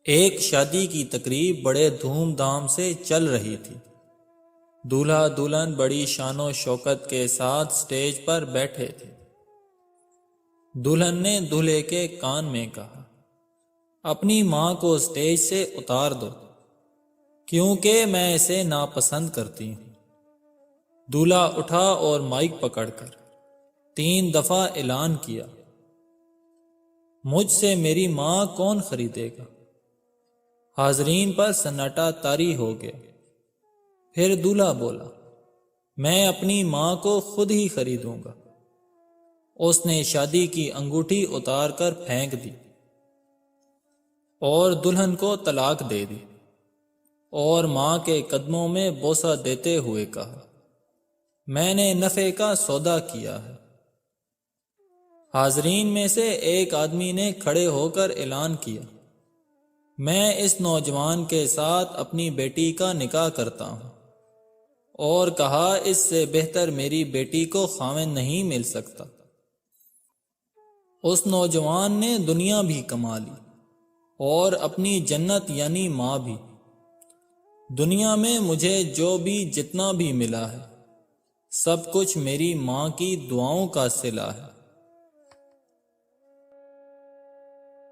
ایک شادی کی تقریب بڑے دھوم دھام سے چل رہی تھی۔ دولہا دلہن بڑی شان و شوکت کے ساتھ سٹیج پر بیٹھے تھے۔ دلہن نے دولہے کے کان میں کہا، اپنی ماں کو سٹیج سے اتار دو کیونکہ میں اسے ناپسند کرتی ہوں۔ دولہا اٹھا اور مائک پکڑ کر 3 دفعہ اعلان کیا، مجھ سے میری ماں کون خریدے گا؟ حاضرین پر سناٹا طاری ہو گیا۔ پھر دولہا بولا، میں اپنی ماں کو خود ہی خریدوں گا۔ اس نے شادی کی انگوٹھی اتار کر پھینک دی اور دلہن کو طلاق دے دی، اور ماں کے قدموں میں بوسہ دیتے ہوئے کہا، میں نے نفع کا سودا کیا ہے۔ حاضرین میں سے ایک آدمی نے کھڑے ہو کر اعلان کیا، میں اس نوجوان کے ساتھ اپنی بیٹی کا نکاح کرتا ہوں، اور کہا اس سے بہتر میری بیٹی کو خاوند نہیں مل سکتا۔ اس نوجوان نے دنیا بھی کما لی اور اپنی جنت یعنی ماں بھی۔ دنیا میں مجھے جو بھی جتنا بھی ملا ہے، سب کچھ میری ماں کی دعاؤں کا صلہ ہے۔